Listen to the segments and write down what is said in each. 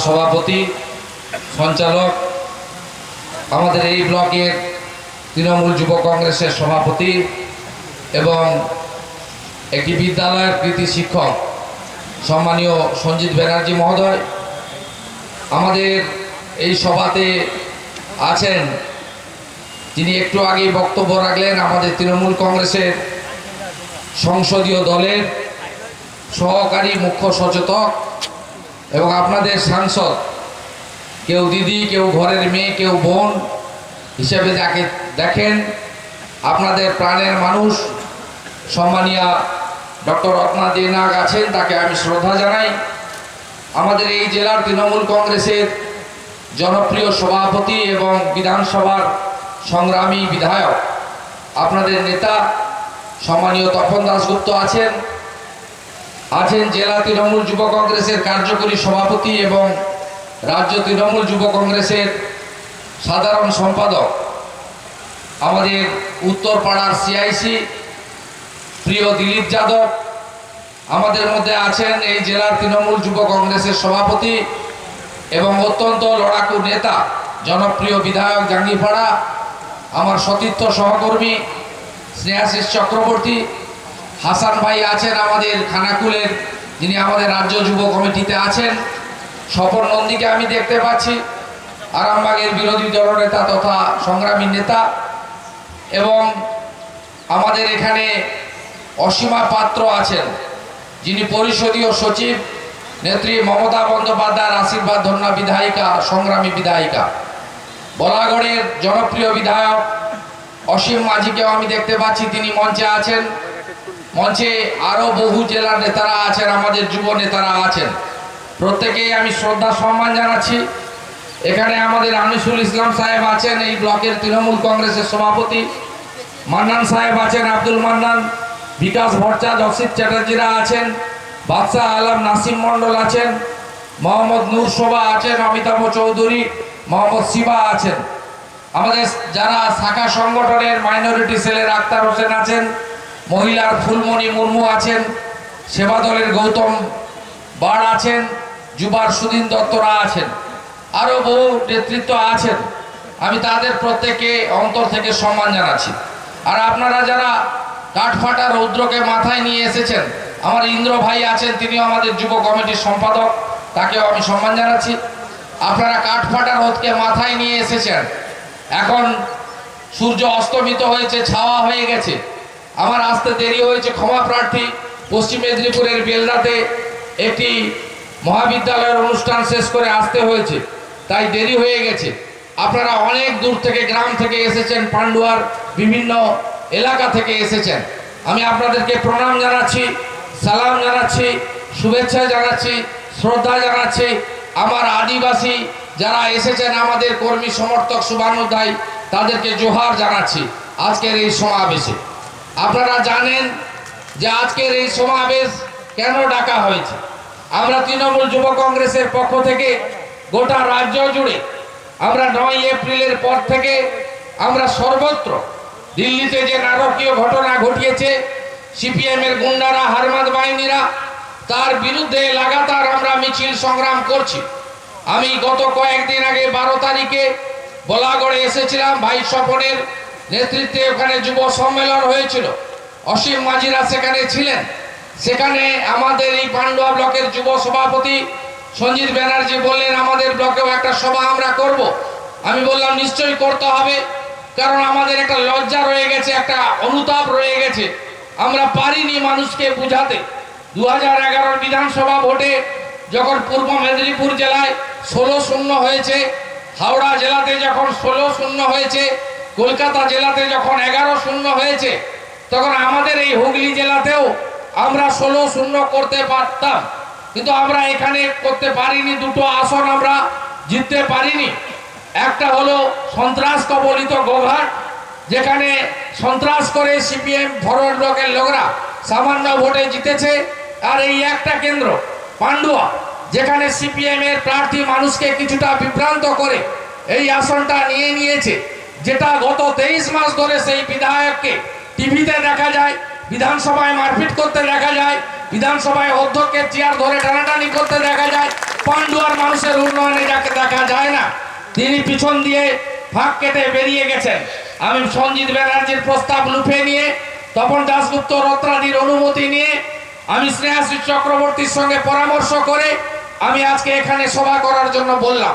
সভাপতি সঞ্চালক, আমাদের এই ব্লকের তৃণমূল যুব কংগ্রেসের সভাপতি এবং একটি বিদ্যালয়ের কৃতি শিক্ষক সম্মানীয় সঞ্জিত ব্যানার্জি মহোদয়, আমাদের এই সভাতে আছেন যিনি একটু আগেই বক্তব্য রাখলেন আমাদের তৃণমূল কংগ্রেসের সংসদীয় দলের সহকারী মুখ্য সচেতক এবং আপনাদের সাংসদ, কেউ দিদি, কেউ ঘরের মেয়ে, কেউ বোন হিসেবে যাকে দেখেন, আপনাদের প্রাণের মানুষ সম্মানীয় ডক্টর রত্না দে নাগ আছেন, তাকে আমি শ্রদ্ধা জানাই। আমাদের এই জেলার তৃণমূল কংগ্রেসের জনপ্রিয় সভাপতি এবং বিধানসভার সংগ্রামী বিধায়ক আপনাদের নেতা সম্মানীয় তপন দাশগুপ্ত আছেন জেলা তৃণমূল যুব কংগ্রেসের কার্যকরী সভাপতি এবং রাজ্য তৃণমূল যুব কংগ্রেসের সাধারণ সম্পাদক আমাদের উত্তরপাড়ার সিআইসি প্রিয় দিলীপ যাদব, আমাদের মধ্যে আছেন এই জেলার তৃণমূল যুব কংগ্রেসের সভাপতি এবং অত্যন্ত লড়াকু নেতা জনপ্রিয় বিধায়ক জাঙ্গিপাড়া, আমার সতীর্থ সহকর্মী স্নেহাশিস চক্রবর্তী, হাসান ভাই আছেন আমাদের খানাকুলের, যিনি আমাদের রাজ্য যুব কমিটিতে আছেন, স্বপন নন্দীকে আমি দেখতে পাচ্ছি, আরামবাগের বিরোধী দলনেতা তথা সংগ্রামী নেতা, এবং আমাদের এখানে অসীমা পাত্র আছেন যিনি পরিষদীয় সচিব, নেত্রী মমতা বন্দ্যোপাধ্যায়ের আশীর্বাদ ধন্যা বিধায়িকা, সংগ্রামী বিধায়িকা, বলাগড়ের জনপ্রিয় বিধায়ক অসীম মাঝিকেও আমি দেখতে পাচ্ছি, তিনি মঞ্চে আছেন। মঞ্চে আরও বহু জেলার নেতারা আছেন, আমাদের যুব নেতারা আছেন, প্রত্যেকেই আমি শ্রদ্ধা সম্মান জানাচ্ছি। এখানে আমাদের আনিসুল ইসলাম সাহেব আছেন, এই ব্লকের তৃণমূল কংগ্রেসের সভাপতি, মান্নান সাহেব আছেন, আব্দুল মান্নান, বিকাশ ভট্টাচার্য, অসিত চ্যাটার্জিরা আছেন, বাদশাহ আলম নাসিম মণ্ডল আছেন, মোহাম্মদ নূর শোভা আছেন, অমিতাভ চৌধুরী, মোহাম্মদ শিবা আছেন, আমাদের যারা শাখা সংগঠনের মাইনরিটি সেলের আক্তার হোসেন আছেন, মহিলার ফুলমণি মুর্মু আছেন, সেবা দলের গৌতম বাড় আছেন, যুবার সুদিন দত্তরা আছেন, আরও বহু নেতৃত্ব আছেন। আমি তাদের প্রত্যেককে অন্তর থেকে সম্মান জানাচ্ছি। আর আপনারা যারা কাঠফাটা রৌদ্রকে মাথায় নিয়ে এসেছেন, আমার ইন্দ্র ভাই আছেন, তিনিও আমাদের যুব কমিটির সম্পাদক, তাকেও আমি সম্মান জানাচ্ছি। আপনারা কাঠফাটা রোদকে মাথায় নিয়ে এসেছেন, এখন সূর্য অস্তমিত হয়েছে, ছাওয়া হয়ে গেছে, আমার আসতে দেরি হয়েছে, ক্ষমা প্রার্থী। পশ্চিম মেদিনীপুরের বেলদাতে একটি মহাবিদ্যালয়ের অনুষ্ঠান শেষ করে আসতে হয়েছে, তাই দেরি হয়ে গেছে। আপনারা অনেক দূর থেকে, গ্রাম থেকে এসেছেন, পান্ডুয়ার বিভিন্ন এলাকা থেকে এসেছেন, আমি আপনাদেরকে প্রণাম জানাচ্ছি, সালাম জানাচ্ছি, শুভেচ্ছা জানাচ্ছি, শ্রদ্ধা জানাচ্ছি। আমার আদিবাসী যারা এসেছেন, আমাদের কর্মী সমর্থক শুভানুধ্যায়ী, তাদেরকে জোহার জানাচ্ছি আজকের এই সমাবেশে। আপনারা জানেন যে আজকের এই সমাবেশ কেন ডাকা হয়েছে। আমরা তৃণমূল যুব কংগ্রেসের পক্ষ থেকে গোটা রাজ্য জুড়ে আমরা 9 এপ্রিলের পর থেকে আমরা সর্বত্র, দিল্লিতে যে নারকীয় ঘটনা ঘটিয়েছে সিপিএম এর গুন্ডারা, হারমাদ বাহিনীরা, তার বিরুদ্ধে লাগাতার আমরা মিছিল সংগ্রাম করছি। আমি গত কয়েকদিন আগে 12 তারিখে বলাগড়ে এসেছিলাম, ভাই স্বপনের নেতৃত্বে ওখানে যুব সম্মেলন হয়েছিল, অসীম মাঝিরা সেখানে ছিলেন। সেখানে আমাদের এই পান্ডুয়া ব্লকের যুব সভাপতি সঞ্জিত ব্যানার্জি বললেন আমাদের ব্লকেও একটা সভা আমরা করব। আমি বললাম নিশ্চয়ই করতে হবে, কারণ আমাদের একটা লজ্জা রয়ে গেছে, একটা অনুতাপ রয়ে গেছে, আমরা পারিনি মানুষকে বুঝাতে। 2011 বিধানসভা ভোটে যখন পূর্ব মেদিনীপুর জেলায় 16-0 হয়েছে, হাওড়া জেলাতে যখন 16-0 হয়েছে, কলকাতা জেলাতে যখন 11-0 হয়েছে, তখন আমাদের এই হুগলি জেলাতেও আমরা 16-0 করতে পারতাম, কিন্তু আমরা এখানে করতে পারিনি। 2টো আসন আমরা জিততে পারিনি। একটা হলো সন্ত্রাস কবলিত গোঘাট, যেখানে সন্ত্রাস করে সিপিএম ফরওয়ার্ড ব্লকের লোকরা সামান্য ভোটে জিতেছে, আর এই একটা কেন্দ্র পান্ডুয়া, যেখানে সিপিএম এর প্রার্থী মানুষকে কিছুটা বিভ্রান্ত করে এই আসনটা নিয়ে নিয়েছে, যেটা গত 23 মাস ধরে সেই বিধায়ককে টিভিতে দেখা যায়, বিধানসভায় মারপিট করতে দেখা যায়, বিধানসভায় অধ্যক্ষের চেয়ার ধরে টানাটানি করতে দেখা যায়, পান্ডুয়ার মানুষের উন্নয়নে যাকে দেখা যায় না, তিনি পিছন দিয়ে ফাঁক কেটে বেরিয়ে গেছেন। আমি সঞ্জিত ব্যানার্জির প্রস্তাব লুফে নিয়ে, তপন দাশগুপ্ত রত্রাদির অনুমতি নিয়ে, আমি স্নেহাশিস চক্রবর্তীর সঙ্গে পরামর্শ করে আমি আজকে এখানে সভা করার জন্য বললাম।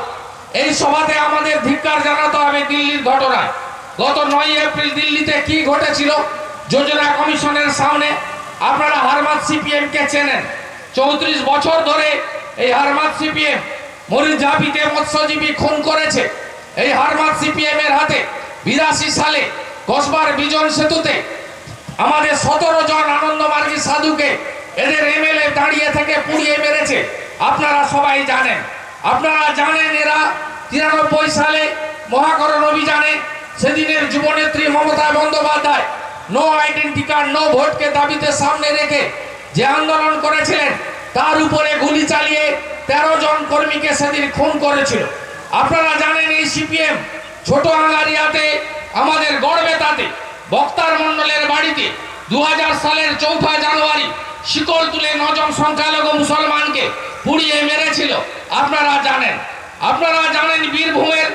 এই সভাতে আমাদের ধিক্কার জানাতে হবে দিল্লির ঘটনায়। গত 9 এপ্রিল দিল্লিতে কি ঘটেছিল যোজনা কমিশনের সামনে। আপনারা হারমাত সিপিএম কে চেনেন। 34 বছর ধরে এই হারমাত সিপিএম মরিচঝাপিতে মৎস্যজীবী খুন করেছে। এই হারমাত সিপিএম এর হাতে 82 সালে কসবার বিজন সেতুতে আমাদের 17 জন আনন্দমার্গী সাধুকে এদের এমএলএ দাঁড়িয়ে থেকে পুড়িয়ে মেরেছে। আপনারা সবাই জানেন। আপনারা জানেন এরা 93 সালে মহাকরণ অভিযানে সেদিনের যুবনেত্রী Mamata Bandyopadhyay no identity card no ভোটকে দাবিতে সামনে রেখে যে আন্দোলন করেছিলেন, তার উপরে গুলি চালিয়ে 13 জন কর্মীকে সেদিন খুন করেছিল। আপনারা জানেন এই সিপিএম ছোট আঙ্গারিয়াতে আমাদের গড়বেতাতে বক্তার মণ্ডলের বাড়িতে 2000 সালের 4 জানুয়ারি শিকল তুলে 9 জন সংখ্যালঘু মুসলমানকে পুড়িয়ে মেরেছিল। আপনারা জানেন। আপনারা জানেন বীরভূমের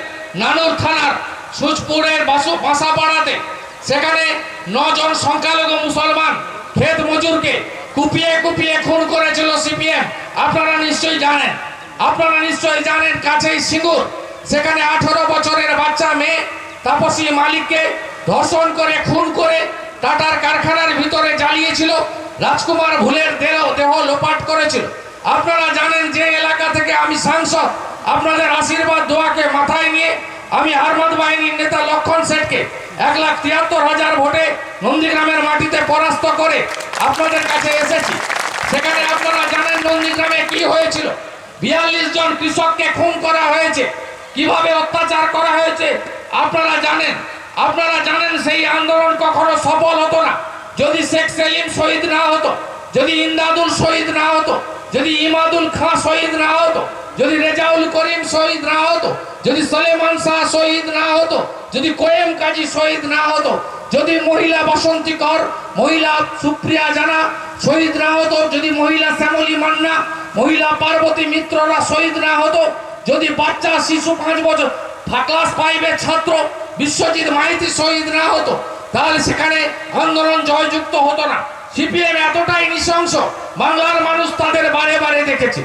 নানুর থানার সুজপুরের বাসাপাড়াতে সেখানে 9 জন সংখ্যালঘু মুসলমান ক্ষেত মজুরকে কুপিয়ে কুপিয়ে খুন করেছিল সিপিএম। আপনারা নিশ্চয়ই জানেন। আপনারা নিশ্চয়ই জানেন কাছেই সিঙ্গুর, সেখানে 18 বছরের বাচ্চা মেয়ে তাপসী মালিককে ধর্ষণ করে খুন করে টাটার কারখানার ভিতরে জ্বালিয়েছিল। রাজকুমার ভুলের দেহ লোপাট করেছিল। আপনারা জানেন যে এলাকা থেকে আমি সাংসদ, আপনাদের আশীর্বাদ দোয়াকে মাথায় নিয়ে আমি হারমাত বাহিনীর নেতা লক্ষণ শেঠকে 1,73,000 ভোটে নন্দীগ্রামের মাটিতে পরাস্ত করে আপনাদের কাছে এসেছি। সেখানে আপনারা জানেন নন্দীগ্রামে কি হয়েছিল। 42 জন কৃষককে খুন করা হয়েছে, কিভাবে অত্যাচার করা হয়েছে আপনারা জানেন। আপনারা জানেন সেই আন্দোলন কখনো সফল হতো না যদি শেখ সেলিম শহীদ না হতো, যদি ইমদাদুল শহীদ না হতো, যদি ইমাদুল খাঁ শহীদ না হতো, যদি রেজাউল করিম শহীদ না হতো, যদি সলেমান শাহ শহীদ না হতো, যদি কোয়েম কাজী শহীদ না হতো, যদি মহিলা বাসন্তী কর, মহিলা সুপ্রিয়া জানা শহীদ না হতো, যদি মহিলা শ্যামলী মান্না, মহিলা পার্বতী মিত্ররা শহীদ না হতো, যদি বাচ্চা শিশু 5 বছর ক্লাস 5 ছাত্র বিশ্বজিৎ মাইতি শহীদ না হতো, তাহলে সেখানে আন্দোলন জয়যুক্ত হতো না। সিপিএম এতটাই নৃশংস, বাংলার মানুষ তাদের বারে বারে দেখেছে।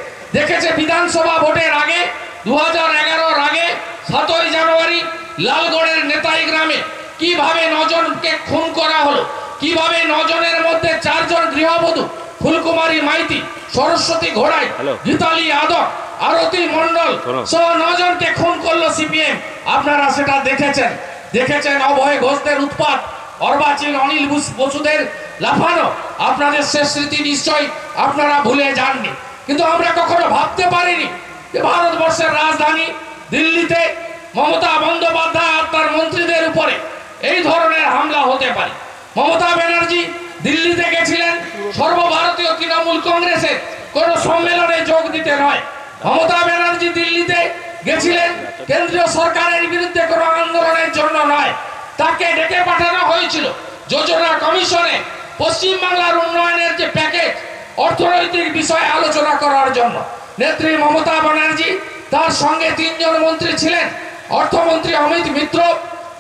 বিধানসভা ভোটের আগে 2011 আগে 7 জানুয়ারি লালগড়ের নেতাই গ্রামে কিভাবে 9 জনকে খুন করা হলো, কিভাবে 9 জনের মধ্যে 4 জন গৃহবধূ ফুলকুমারী মাইতি, সরস্বতী ঘোড়াই, গীতালি আদক, আরতি মন্ডল সহ 9 জনকে খুন করলো সিপিএম। আপনারা সেটা দেখেছেন। অভয় ঘোষদের উৎপাত, অর্বাচীন অনিল বসুদের লাফানো, আপনাদের শেষ স্মৃতি নিশ্চয় আপনারা ভুলে যাননি। কিন্তু আমরা কখনো ভাবতে পারিনি যে ভারতবর্ষের রাজধানী দিল্লিতে মমতা বন্দ্যোপাধ্যায় আর তার মন্ত্রীদের উপরে এই ধরনের হামলা হতে পারে। মমতা ব্যানার্জি দিল্লিতে গেছিলেন সর্বভারতীয় তৃণমূল কংগ্রেসের কোন সম্মেলনে যোগ দিতে নয়। মমতা ব্যানার্জি দিল্লিতে গেছিলেন কেন্দ্রীয় সরকারের বিরুদ্ধে কোনো আন্দোলনের জন্য নয়। তাকে ডেকে পাঠানো হয়েছিল যোজনা কমিশনে পশ্চিমবাংলার উন্নয়নের যে প্যাকেজ, অর্থনৈতিক বিষয়ে আলোচনা করার জন্য। নেত্রী মমতা ব্যানার্জি, তার সঙ্গে 3 জন মন্ত্রী ছিলেন, অর্থমন্ত্রী অমিত মিত্র,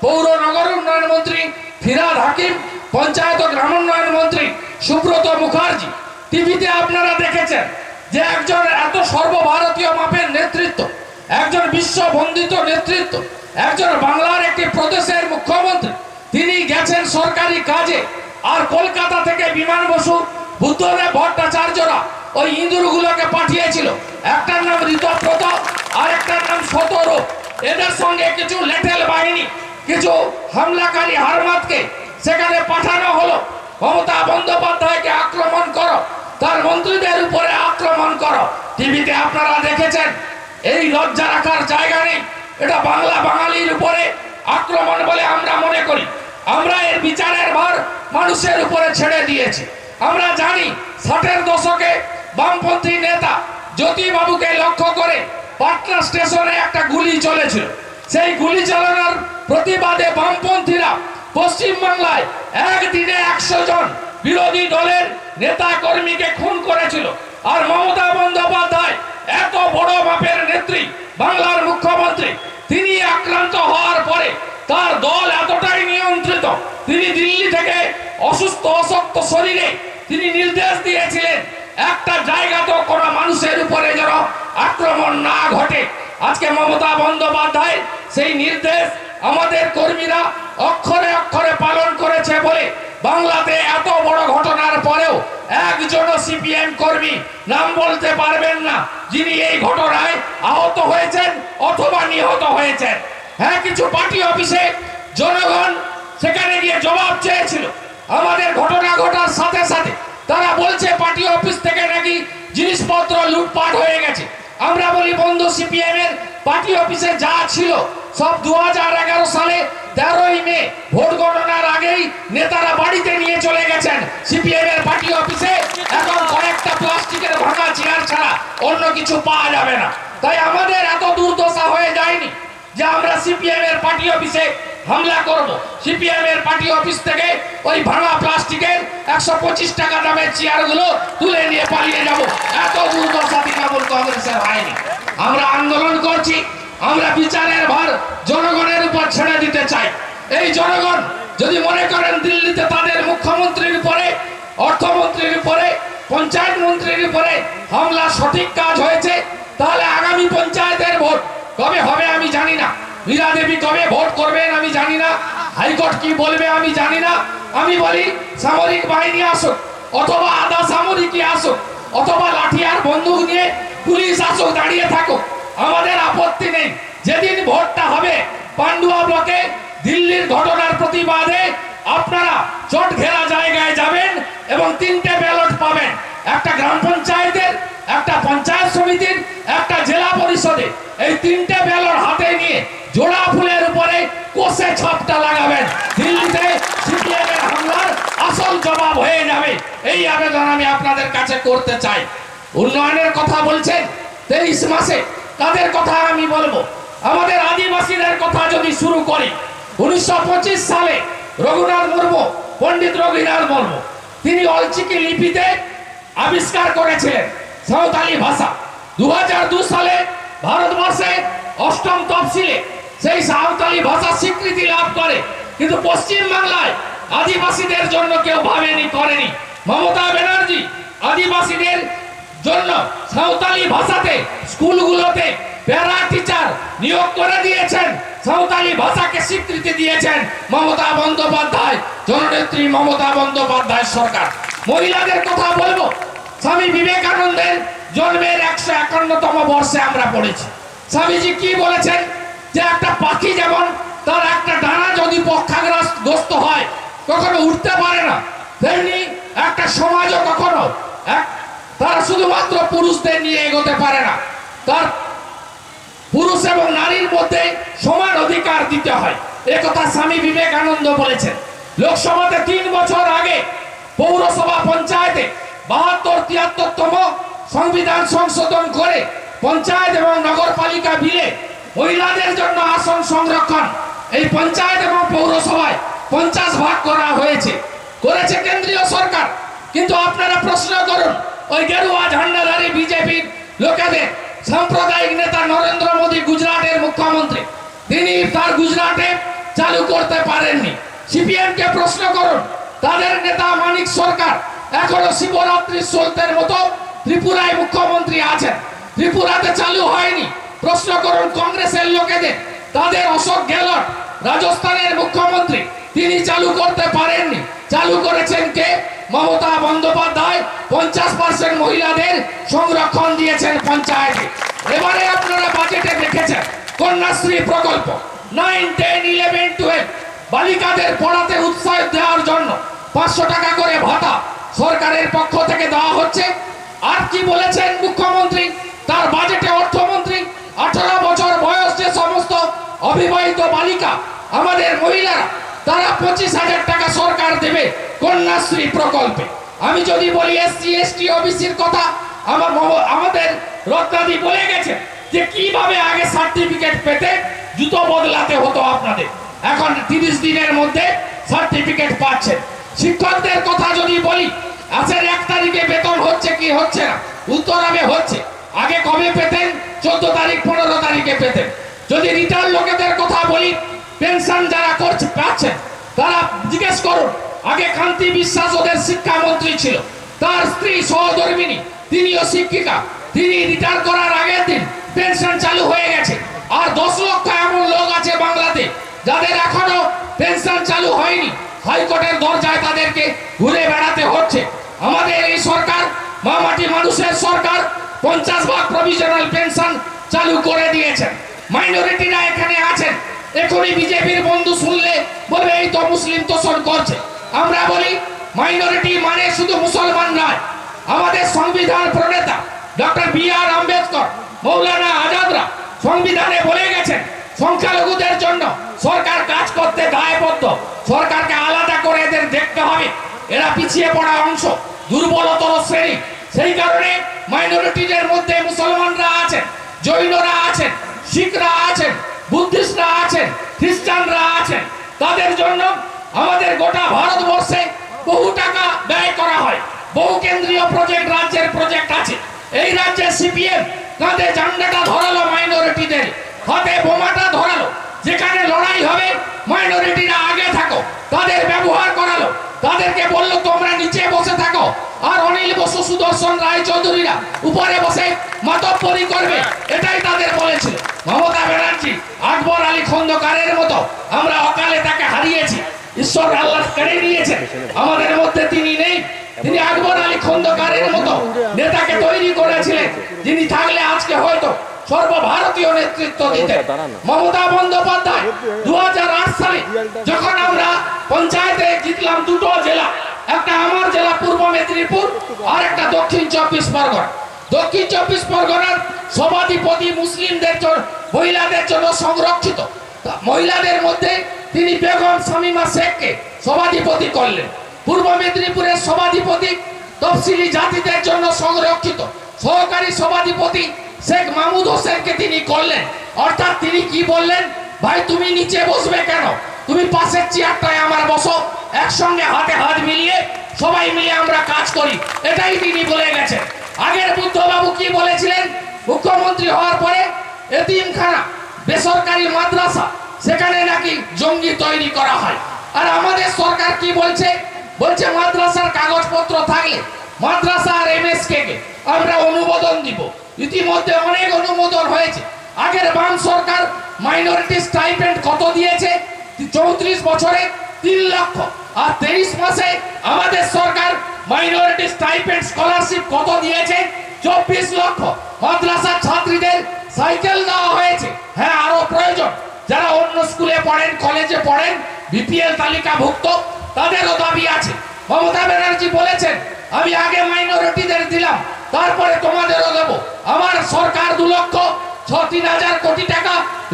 পৌর নগর উন্নয়ন মন্ত্রী ফিরহাদ হাকিম, পঞ্চায়েত ও গ্রামোন্নয়ন মন্ত্রী সুব্রত মুখার্জি। টিভিতে আপনারা দেখেছেন যে একজন এত সর্বভারতীয় মাপের নেতৃত্ব, একজন বিশ্ববন্দিত নেতৃত্ব, একজন বাংলার একটি প্রদেশের মুখ্যমন্ত্রী, তিনি গেছেন সরকারি কাজে। আর কলকাতা থেকে বিমান বসু, বুদ্ধদেব ভট্টাচার্যরা ওই ইঁদুরগুলোকে পাঠিয়েছিল। একটার নাম ঋতব্রত আর একটার নাম শতরূপ। এদের সঙ্গে কিছু লেটেল বাহিনী, কিছু হামলাকারী হারমাতকে সেখানে পাঠানো হলো। মমতা বন্দ্যোপাধ্যায়কে আক্রমণ করো, তার মন্ত্রীদের উপরে আক্রমণ করো। টিভিতে আপনারা দেখেছেন। এই লজ্জা রাখার জায়গা নেই। এটা বাংলা বাঙালির উপরে আক্রমণ বলে আমরা মনে করি। আমরা এর বিচারের ভার মানুষের উপরে ছেড়ে দিয়েছি। আমরা জানি 60-এর দশকে বামপন্থী নেতা জ্যোতিবাবুকে লক্ষ্য করে পাটনা স্টেশনে একটা গুলি চলেছিল। সেই গুলি চালানোর প্রতিবাদে বামপন্থীরা পশ্চিমবাংলায় একদিনে 100 জন বিরোধী দলের নেতা কর্মীকে খুন করেছিল। আর মমতা বন্দ্যোপাধ্যায় এত বড় মাপের নেত্রী বাংলার মুখ্যমন্ত্রী, তিনি আক্রান্ত হওয়ার পরে তার দল এতটাই নিয়ন্ত্রিত, তিনি দিল্লি থেকে অসুস্থ অশক্ত শরীরে তিনি নির্দেশ দিয়েছিলেন একটা জায়গা তো কোনো মানুষের উপরে যেন আক্রমণ না ঘটে। আজকে মমতা বন্দ্যোপাধ্যায় সেই নির্দেশ আমাদের কর্মীরা অক্ষরে অক্ষরে পালন করেছে বলে বাংলাতে এত বড় ঘটনার পরেও একজন সিপিএম কর্মী নাম বলতে পারবেন না যিনি এই ঘটনায় আহত হয়েছেন অথবা নিহত হয়েছেন। হ্যাঁ, কিছু পার্টি অফিসে জনগণ সেখানে গিয়ে জবাব চেয়েছিল। আমাদের ঘটনা ঘটার সাথে সাথে তারা বলছে পার্টি অফিস থেকে নাকি জিনিসপত্র লুটপাট হয়ে গেছে। আমরা বলি বন্ধু, সিপিএম এর পার্টি অফিসে যা ছিল সব 2011 সালে 13ই মে ভোট গণনার আগেই নেতারা বাড়িতে নিয়ে চলে গেছেন। সিপিএম এর পার্টি অফিসে এখন কয়েকটা প্লাস্টিকের ভাঙা চেয়ার ছাড়া অন্য কিছু পাওয়া যাবে না। তাই আমাদের এত দুর্দশা হয়ে যায়নি যে আমরা সিপিএম এর পার্টি অফিসে হামলা করব। সিপিএম এর পার্টি অফিস থেকে ওই ভাঙা প্লাস্টিকের 125 টাকা দামের চেয়ারগুলো তুলে নিয়ে পালিয়ে যাব, এত দুর্দশা তৃণমূল কংগ্রেসের হয়নি। আমরা আন্দোলন করছি, আমরা বিচারের ভার জনগণের উপর ছেড়ে দিতে চাই। এই জনগণ যদি মনে করেন দিল্লিতে তাদের মুখ্যমন্ত্রীর উপরে, অর্থমন্ত্রীর উপরে, পঞ্চায়েত মন্ত্রীর উপরে হামলা সঠিক কাজ হয়েছে, তাহলে আগামী পঞ্চায়েতের ভোট কবে হবে আমি জানি না, মীরা দেবী কবে ভোট করবেন আমি জানি না, হাইকোর্ট কি বলবে আমি জানি না। আমি বলি সামরিক বাহিনী আসুক, অথবা আধা সামরিকই আসুক, অথবা লাঠি আর বন্দুক নিয়ে পুলিশ আসুক, দাঁড়িয়ে থাকুক, আমাদের আপত্তি নেই। যেদিন ভোটটা হবে পান্ডুয়া ব্লকে দিল্লির ঘটনার প্রতিবাদে আপনারা চট ঘেরা জায়গায় যাবেন এবং 3টে ব্যালট পাবেন, একটা গ্রাম পঞ্চায়েতের, একটা পঞ্চায়েত সমিতির, একটা জেলা পরিষদে। এই 3টে ব্যালট হাতে নিয়ে জোড়া ফুলের উপরে কোষে ছাপটা লাগাবেন, দিল্লিতে সিপিএম এর হামলার আসল জবাব হয়ে যাবে। এই আবেদন আমি আপনাদের কাছে করতে চাই। উন্নয়নের কথা বলছেন 23 মাসে, তাদের কথা আমি বলবো। আমাদের আদিবাসীদের কথা যদি শুরু করি, 1925 সালে রঘুনাথ মুর্মু, পণ্ডিত রঘুনাথ মুর্মু, তিনি অলচিকি লিপিতে আবিষ্কার করেছিলেন সাঁওতালি ভাষা। 2002 সালে ভারতবর্ষে 8ম তফসিলে সেই সাঁওতালি ভাষা স্বীকৃতি লাভ করে, কিন্তু পশ্চিম বাংলায় আদিবাসীদের জন্য কেউ ভাবেনি, করেনি। মমতা ব্যানার্জি আদিবাসীদের জন্য সাঁওতালি ভাষাতে স্কুলগুলোতে প্যারা টিচার নিয়োগ করে দিয়েছেন, সাঁওতালি ভাষাকে স্বীকৃতি দিয়েছেন মমতা বন্দ্যোপাধ্যায়, জননেত্রী মমতা বন্দ্যোপাধ্যায় সরকার। মহিলাদের কথা বলবো, স্বামী বিবেকানন্দের জন্মের 151তম বর্ষে আমরা পড়েছি। স্বামীজি কি বলেছেন যে একটা পাখি যেমন তার একটা ডানা যদি পক্ষাঘাতগ্রস্ত হয় কখনো উঠতে পারে না, তেমনি একটা সমাজও কখনো তারা শুধুমাত্র পুরুষদের নিয়ে এগোতে পারে না, তার পুরুষ এবং নারীর মধ্যে সমান অধিকার দিতে হয়। একথা স্বামী বিবেকানন্দ বলেছেন। লোকসভাতে 3 বছর আগে পৌরসভা পঞ্চায়েতে 72-73তম সংবিধান সংশোধন করে পঞ্চায়েত এবং নগরপালিকা বিলে মহিলাদের জন্য আসন সংরক্ষণ এই পঞ্চায়েত এবং পৌরসভায় 50 ভাগ করা হয়েছে, করেছে কেন্দ্রীয় সরকার। কিন্তু আপনারা প্রশ্ন করুন, ওই গেরুয়া ঝান্ডাধারী বিজেপির লোকেদের সাম্প্রদায়িক নেতা নরেন্দ্র মোদী, গুজরাটের মুখ্যমন্ত্রী, তিনি তার গুজরাটে চালু করতে পারেননি। সিপিএম কে প্রশ্ন করুন, তাদের নেতা মানিক সরকার এখনো শিবরাত্রি সলতের মতো ত্রিপুরায় মুখ্যমন্ত্রী আছেন, ত্রিপুরাতে চালু হয়নি। প্রশ্ন করুন কংগ্রেসের লোকেদের, তাদের অশোক গেহলট রাজস্থানের মুখ্যমন্ত্রী, তিনি চালু করতে পারেননি। চালু করেছেন কে? মমতা বন্দ্যোপাধ্যায় 50% মহিলাদের সংরক্ষণ দিয়েছেন পঞ্চায়েতে। এবারে আপনারা বাজেটে দেখেছেন কন্যাশ্রী প্রকল্প 9, 10, 11, 12 বালিকাদের পড়াতে উৎসাহ দেওয়ার জন্য 500 টাকা করে ভাতা সরকারের পক্ষ থেকে দেওয়া হচ্ছে। আর কি বলেছেন মুখ্যমন্ত্রী? তার বাজেটে অর্থমন্ত্রী 18 বছর বয়স যে সমস্ত অবিবাহিত বালিকা আমাদের মহিলারা, তারা 25,000 টাকা সরকার দেবে কন্যাশ্রী প্রকল্পে। আমি যদি বলি SC, ST, OBCর কথা, আমাদের রত্নাদি বলে গেছে যে কিভাবে আগে সার্টিফিকেট পেতে জুতো বদলাতে হতো আপনাদের, এখন 30 দিনের মধ্যে সার্টিফিকেট পাচ্ছেন। শিক্ষকদের কথা যদি বলি, আজকের 1 তারিখে বেতন হচ্ছে কি হচ্ছে না? উত্তর হবে হচ্ছে। আগে কবে পেতেন? 14 তারিখ 15 তারিখে পেতেন। যদি রিটার্ন লোকেদের কথা বলি, পেনশন যারা করছে পাচ্ছেন, তারা জিজ্ঞেস করুন, আগে কান্তি বিশ্বাস ওদের শিক্ষামন্ত্রী ছিল, তার স্ত্রী সহধর্মিনী, তিনিও শিক্ষিকা, তিনি রিটায়ার করার আগের দিন পেনশন চালু হয়ে গেছে। আর 10 লক্ষ এমন লোক আছে বাংলাতে যাদের এখনো পেনশন চালু হয়নি, হাইকোর্টের দরজায় তাদেরকে ঘুরে বেড়াতে হচ্ছে। আমাদের এই সরকার, মামাটি মানুষের সরকার, 50 ভাগ প্রভিশনাল পেনশন চালু করে দিয়েছেন। মাইনরিটিরা এখানে আছেন, এখনই বিজেপির বন্ধু শুনলে বলবে এই তো মুসলিম তোষণ করছে। আমরা বলি মাইনরিটি মানে শুধু মুসলমান নয়, আমাদের সংবিধান প্রণেতা ডক্টর বি.আর. আম্বেদকর, মৌলানা আজাদরা সংবিধানে বলে গেছেন সংখ্যালঘুদের জন্য সরকার কাজ করতে দায়বদ্ধ। সরকারকে আলাদা করে এদের দেখতে হবে, এরা পিছিয়ে পড়া অংশ, দুর্বলতর শ্রেণী। সেই কারণে মাইনরিটিদের মধ্যে মুসলমানরা আছেন, জৈনরা আছেন, শিখরা আছেন, বুদ্ধিস্টরা আছেন, খ্রিস্টানরা আছেন। তাদের জন্য আমাদের গোটা ভারতবর্ষে বহু টাকা ব্যয় করা হয়, বহু কেন্দ্রীয় প্রজেক্ট, রাজ্যের প্রজেক্ট আছে। এই রাজ্যে সিপিএম কাঁধে ঝান্ডাটা ধরালো মাইনরিটিদের, হাতে বোমাটা ধরালো, যেখানে লড়াই হবে মাইনরিটিরা আগে থাকো, তাদের ব্যবহার করালো, তাদেরকে বললো তোমরা নিচে বসে থাকো, আর অনিল বসু, সুদর্শন রায় চৌধুরীরা উপরে বসে মাতব্বরি করবে, এটাই তাদের বলেছিল। মমতা ব্যানার্জি আকবর আলী খন্দকারের মতো আমরা অকালে তাকে হারিয়েছি, ঈশ্বর আল্লাহ কেড়ে নিয়েছেন, আমাদের মধ্যে তিনি নেই। তিনি আকবর আলী খন্দকারের মতো নেতাকে তৈরি করেছিলেন, যিনি থাকলে আজকে হয়তো সর্বভারতীয় নেতৃত্ব দিতেন। মমতা বন্দ্যোপাধ্যায় 2008 সালে যখন আমরা পঞ্চায়েতে জিতলাম 2টো জেলা, একটা আমার জেলা পূর্ব মেদিনীপুর আর একটা দক্ষিণ 24 পরগনা। দক্ষিণ 24 পরগনার সভাধিপতি মুসলিমদের জন্য, মহিলাদের জন্য সংরক্ষিত, মহিলাদের মধ্যে তিনি বেগম শামীমা শেখকে সভাধিপতি করলেন। পূর্ব মেদিনীপুরের সভাধিপতি তফসিলি জাতিদের জন্য সংরক্ষিত সহকারী সভাধিপতি শেখ মাহমুদ হোসেনকে তিনি করলেন। অর্থাৎ তিনি কি বললেন, ভাই তুমি নিচে বসবে কেন, তুমি পাশের চেয়ারটায় আমার বসো, একসঙ্গে হাতে হাত মিলিয়ে সবাই মিলে আমরা কাজ করি, এটাই তিনি বলে গেছেন। আগের বুদ্ধবাবু কি বলেছিলেন, মুখ্যমন্ত্রী হওয়ার পরে এতিমখানা, বেসরকারি মাদ্রাসা, সেখানে নাকি জঙ্গি তৈরি করা হয়। আর আমাদের সরকার কি বলছে, বলছে মাদ্রাসার কাগজপত্র থাকলে মাদ্রাসা আর এমএসকে কে আমরা অনুমোদন দিব। ইতিমধ্যে অনেক অনুমোদন হয়েছে। আগের বাম সরকার মাইনরিটি স্টাইপেন্ড কত দিয়েছে, 34 বছরে 3 লক্ষ, আর 23 মাসে আমাদের সরকার মাইনরিটি স্টাইপেন্ড স্কলারশিপ কত দিয়েছে, 24 লক্ষ। মাদ্রাসার ছাত্রীদের সাইকেল দেওয়া হয়েছে। হ্যাঁ, আরো প্রয়োজন, যারা অন্য স্কুলে পড়েন, কলেজে পড়েন, বিপিএল তালিকাভুক্ত, তাদেরও দাবি আছে। মমতা ব্যানার্জি বলেছেন আমি আগে মাইনরিটিদের দিলাম, তারপরে তোমাদেরও দেব। আমার সরকার 2,03,000 কোটি টাকা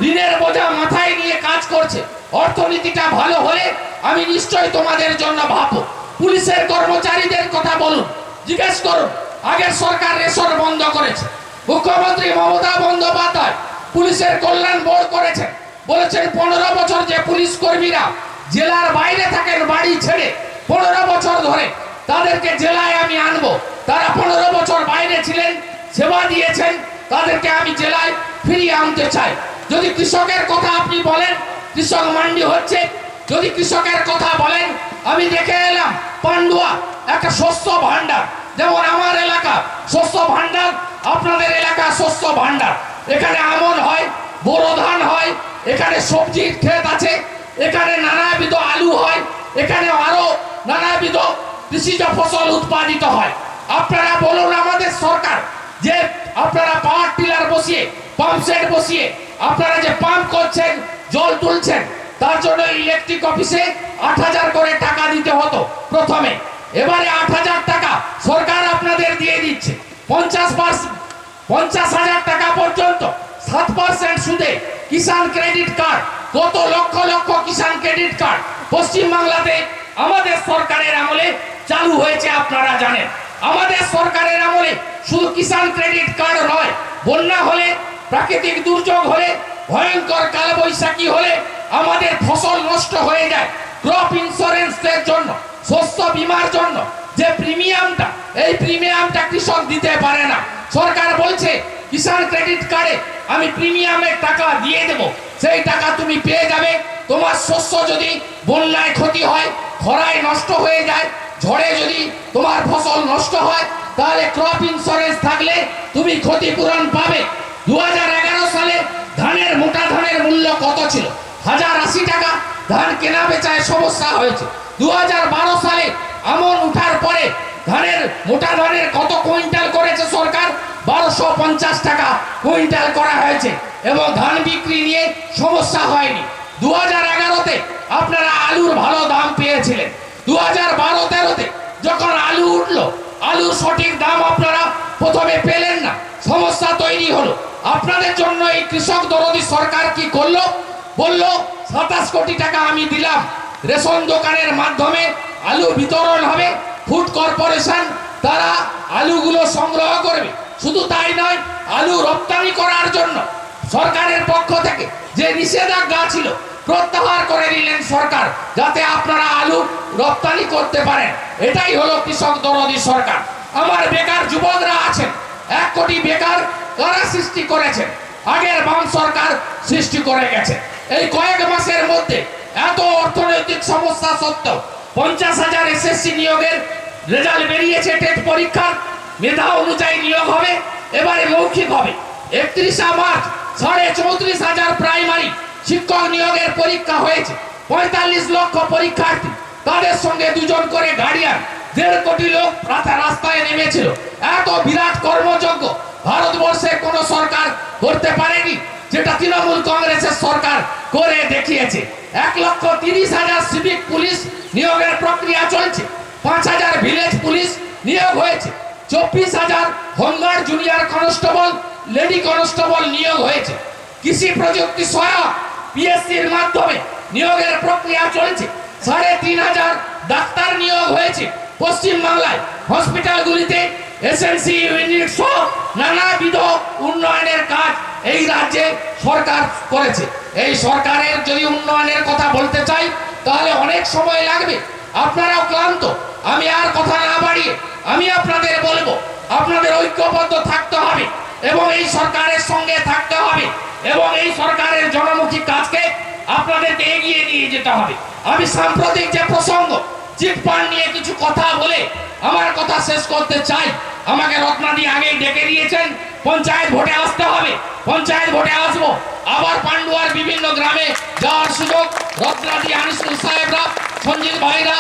ঋণের বোঝা মাথায় নিয়ে কাজ করছে। অর্থনীতিটা ভালো হলে আমি নিশ্চয়ই তোমাদের জন্য ভাববো। পুলিশের কর্মচারীদের কথা বলুন, জিজ্ঞেস করুন, আগের সরকার রেশন বন্ধ করেছে, মুখ্যমন্ত্রী মমতা বন্দ্যোপাধ্যায় পুলিশের কল্যাণ বোর্ড করেছেন, বলেছেন 15 বছর যে পুলিশ কর্মীরা জেলার বাইরে থাকেন বাড়ি ছেড়ে 15 বছর ধরে, তাদেরকে জেলায় আমি আনবো। তারা 15 বছর বাইরে ছিলেন, সেবা দিয়েছেন, তাদেরকে আমি জেলায় ফিরিয়ে আনতে চাই। যদি কৃষকের কথা আপনি বলেন, কৃষক মান্ডি হচ্ছে, যদি কৃষকের কথা বলেন, আমি দেখে এলাম পান্ডুয়া একটা শস্য ভান্ডার, যেমন আমার এলাকা শস্য ভান্ডার, আপনাদের এলাকা শস্য ভান্ডার। এখানে আমন হয়, বোরো ধান হয়, এখানে সবজির ক্ষেত আছে, এখানে নানাবিধ আলু হয়, এখানে আরো নানাবিধ কৃষিজ ফসল উৎপাদিত হয়। আপনারা বলুন আমাদের সরকার যে আপনারা পাওয়ার টিলার বসিয়ে, পাম্প সেট বসিয়ে আপনারা যে পাম্প করছেন, জল তুলছেন, তার জন্য ইলেকট্রিক অফিসে 8,000 করে টাকা দিতে হতো প্রথমে, এবারে 8,000 টাকা সরকার আপনাদের দিয়ে দিচ্ছে। 50,000 টাকা পর্যন্ত 7% সুদে কিষাণ ক্রেডিট কার্ড, কত লক্ষ লক্ষ কিষাণ ক্রেডিট কার্ড পশ্চিমবাংলাতে আমাদের সরকারের আমলে চালু হয়েছে, আপনারা জানেন। আমাদের সরকারের আমলে শুধু কিষাণ ক্রেডিট কার্ড নয়, বন্যা হলে, প্রাকৃতিক দুর্যোগ হলে, ভয়ঙ্কর কালবৈশাখী হলে আমাদের ফসল নষ্ট হয়ে যায়, ক্রপ ইন্স্যুরেন্সের জন্য, শস্য বীমার জন্য যে প্রিমিয়ামটা, এই প্রিমিয়ামটা কৃষক দিতে পারে না। সরকার বলছে কিষাণ ক্রেডিট কার্ডে আমি প্রিমিয়ামের টাকা দিয়ে দেব, সেই টাকা তুমি পেয়ে যাবে। তোমার শস্য যদি বন্যায় ক্ষতি হয়, খরায় নষ্ট হয়ে যায়, ঝড়ে যদি তোমার ফসল নষ্ট হয়, তাহলে ক্রপ ইন্স্যুরেন্স থাকলে তুমি ক্ষতিপূরণ পাবে। 2011 সালে ধানের মোটা ধানের মূল্য কত ছিল? 1080 টাকা। ধান কেনা বেচায় সমস্যা হয়েছে। 2012 সালে আমন উঠার পরে ধানের মোটা ধানের কত কুইন্টাল করেছে সরকার? 1250 টাকা কুইন্টাল করা হয়েছে এবং ধান বিক্রি নিয়ে সমস্যা হয়নি। 2011-তে আপনারা আলুর ভালো দাম পেয়েছিলেন। 2012-13-তে যখন আলু উঠলো, আলুর সঠিক দাম আপনারা প্রথমে পেলেন না, সমস্যা তৈরি হলো। আপনাদের জন্য এই কৃষক দরদি সরকার কি করলো? বলল 27 কোটি টাকা আমি দিলাম, রেশন দোকানের মাধ্যমে আলু বিতরণ হবে, ফুড কর্পোরেশন তারা আলুগুলো সংগ্রহ করবে। শুধু তাই নয়, আলু রপ্তানি করার জন্য সরকারের পক্ষ থেকে যে নিষেধাজ্ঞা ছিল প্রত্যাহার করে নিলেন সরকার, যাতে আপনারা আলু রপ্তানি করতে পারেন। এটাই হলো কৃষক দরদি সরকার। আমার বেকার যুবকরা আছেন, 1 কোটি বেকার কারা সৃষ্টি করেছেন? আগের বাম সরকার সৃষ্টি করে গেছে। এই কয়েক মাসের মধ্যে এত অর্থনৈতিক সমস্যা সত্ত্বেও 50,000 এসএসসি নিয়োগের রেজাল্ট বেরিয়েছে। টেট পরীক্ষা মেধা অনুযায়ী নিয়োগ হবে, এবারে মৌখিক হবে। 31 মার্চ 34,500 প্রাইমারি শিক্ষক নিয়োগের পরীক্ষা হয়েছে। 45 লক্ষ পরীক্ষার্থী, তাদের সঙ্গে 2 জন করে গার্ডিয়ান, 1.5 কোটি লোক রাস্তায় নেমেছিল। এত বিরাট কর্মযজ্ঞ ভারতবর্ষের কোন সরকার করতে পারেনি, যেটা তৃণমূল কংগ্রেসের সরকার করে দেখিয়েছে। 1,30,000 সিভিক পুলিশ নিয়োগের প্রক্রিয়া চলছে। 5,000 ভিলেজ পুলিশ নিয়োগ হয়েছে। 24,000 home guard junior constable lady constable নিয়োগ হয়েছে। কৃষি প্রযুক্তি সহায়ক পিএসসির মাধ্যমে নিয়োগের প্রক্রিয়া চলছে। 3,500 ডাক্তার নিয়োগ হয়েছে। পশ্চিম বাংলায় হসপিটালগুলিতে এসএনসি ইউনিট সহ নানাবিধ উন্নয়নের কাজ এই রাজ্যে সরকার করেছে। এই সরকারের যদি উন্নয়নের কথা বলতে চাই তাহলে অনেক সময় লাগবে, আপনারাও ক্লান্ত। আমি আর কথা না বাড়িয়ে আমি আপনাদের বলবো, আপনাদের ঐক্যবদ্ধ থাকতে হবে এবং এই সরকারের সঙ্গে থাকতে হবে এবং এই সরকারের জনমুখী কাজকে আপনাদেরকে এগিয়ে নিয়ে যেতে হবে। আমি সাম্প্রতিক যে প্রসঙ্গ চিটফান্ড নিয়ে কিছু কথা বলে আমার কথা শেষ করতে চাই। আমাকে রত্নাদি আগেই ডেকে দিয়েছেন, পঞ্চায়েত ভোটে আসতে হবে, পঞ্চায়েত ভোটে আসবো। আবার পান্ডুয়ার বিভিন্ন গ্রামে যাওয়ার সুযোগ রত্নাদি, আনিসুল সাহেবরা, সঞ্জিত ভাইরা,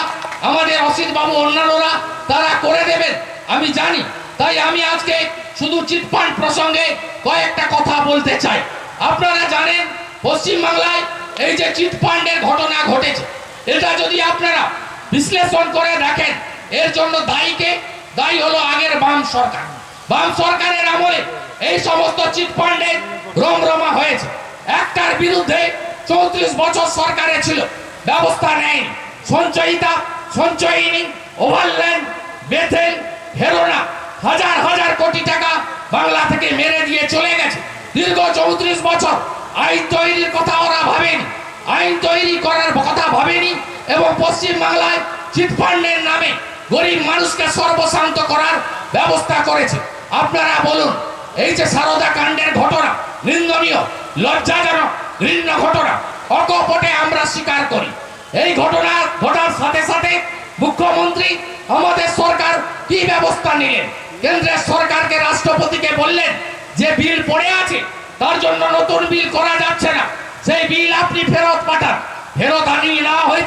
আমাদের অসিত বাবু, অন্যান্যরা তারা করে দেবেন আমি জানি। তাই আমি আজকে শুধু চিটফান্ড প্রসঙ্গে কয়েকটা কথা বলতে চাই। আপনারা জানেন পশ্চিমবাংলায় এই যে চিটফান্ডের ঘটনা ঘটেছে, এটা যদি আপনারা বিশ্লেষণ করে দেখেন, এর জন্য দায়ী হলো আগের বাম সরকার। বাম সরকারের আমলে এই সমস্ত চিটফান্ডে রমরমা হয়েছে। একটার বিরুদ্ধে 34 বছর সরকারে ছিল, ব্যবস্থা নেয়নি। সঞ্চয়িতা, সঞ্চয়িনী, ওভারল্যান্ড, বেথেল, হেরোনা, হাজার হাজার কোটি টাকা বাংলা থেকে মেরে দিয়ে চলে গেছে। দীর্ঘ 34 বছর আইন তৈরির কথা ওরা ভাবেনি, আইন তৈরি করার কথা ভাবেনি এবং পশ্চিম বাংলায় চিটফান্ডের নামে গরিব মানুষকে সর্বশান্ত করার ব্যবস্থা করেছে। আপনারা বলুন, এই যে সারদা কাণ্ডের ঘটনা নিন্দনীয়, লজ্জাজনক, ঘৃণ্য ঘটনা, অকপটে আমরা স্বীকার করি। এই ঘটনা ঘটার সাথে সাথে মুখ্যমন্ত্রী, আমাদের সরকার কি ব্যবস্থা নিলেন? কেন্দ্রের সরকারকে, রাষ্ট্রপতিকে বললেন যে বিল পড়ে আছে, তার জন্য নতুন বিল করা যাচ্ছে না, সেই বিল আপনি ফেরত পাঠান। ফেরত আনিয়ে না হয়ে